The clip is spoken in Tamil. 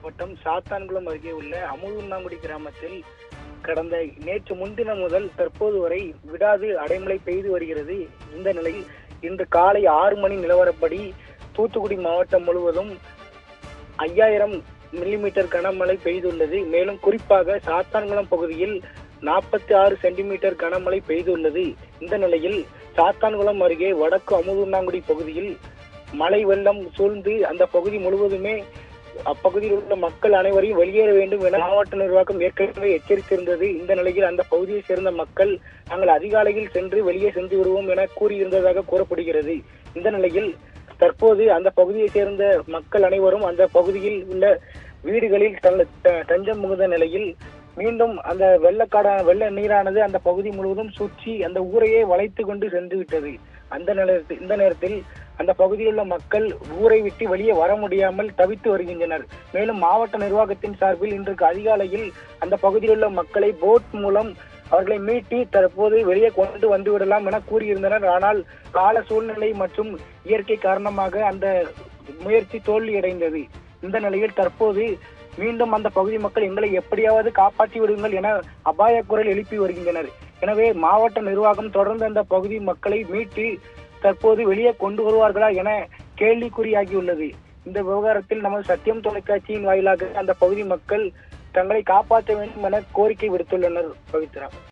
மாவட்டம் சாத்தான்குளம் அருகே உள்ள அமுதுண்ணாங்குடி கிராமத்தில் கடந்த நேற்று முன்தினம் முதல் தற்போது வரை விடாது அடைமழை பெய்து வருகிறது. இந்த நிலையில் இன்று காலை 6 மணி நிலவரப்படி தூத்துக்குடி மாவட்டம் முழுவதும் 5000 மில்லிமீட்டர் கனமழை பெய்துள்ளது. மேலும் குறிப்பாக சாத்தான்குளம் பகுதியில் 46 சென்டிமீட்டர் கனமழை பெய்துள்ளது. இந்த நிலையில் சாத்தான்குளம் அருகே வடக்கு அமுதுண்ணாங்குடி பகுதியில் மழை வெள்ளம் சூழ்ந்து அந்த பகுதி முழுவதுமே அப்பகுதியில் உள்ள மக்கள் அனைவரையும் வெளியேற வேண்டும் என மாவட்ட நிர்வாகம் ஏற்கனவே எச்சரித்திருந்தது. இந்த நிலையில் அந்த பகுதியை சேர்ந்த மக்கள் நாங்கள் அதிகாலையில் சென்று வெளியே சென்று விடுவோம் என கூறியிருந்ததாக கூறப்படுகிறது. இந்த நிலையில் தற்போது அந்த பகுதியை சேர்ந்த மக்கள் அனைவரும் அந்த பகுதியில் உள்ள வீடுகளில் தஞ்சம் புகுந்த நிலையில் மீண்டும் அந்த வெள்ள நீரானது அந்த பகுதி முழுவதும் சுற்றி அந்த ஊரையே வளைத்து கொண்டு சென்று விட்டது. இந்த நேரத்தில் அந்த பகுதியில் உள்ள மக்கள் ஊரை விட்டு வெளியே வர முடியாமல் தவித்து வருகின்றனர். மேலும் மாவட்ட நிர்வாகத்தின் சார்பில் இன்றைக்கு அதிகாலையில் அந்த பகுதியில் உள்ள மக்களை போட் மூலம் அவர்களை மீட்டி தற்போது வெளியே கொண்டு வந்து விடலாம் என கூறியிருந்தனர். ஆனால் கால சூழ்நிலை மற்றும் இயற்கை காரணமாக அந்த முயற்சி தோல்வியடைந்தது. இந்த நிலையில் தற்போது மீண்டும் அந்த பகுதி மக்கள் எங்களை எப்படியாவது காப்பாற்றி விடுங்கள் என அபாய குரல் எழுப்பி வருகின்றனர். எனவே மாவட்ட நிர்வாகம் தொடர்ந்து அந்த பகுதி மக்களை மீட்டு தற்போது வெளியே கொண்டு வருவார்களா என கேள்விக்குறியாகியுள்ளது. இந்த விவகாரத்தில் நமது சத்தியம் தொலைக்காட்சியின் வாயிலாக அந்த பகுதி மக்கள் தங்களை காப்பாற்ற வேண்டும் என கோரிக்கை விடுத்துள்ளனர். பவித்ரா.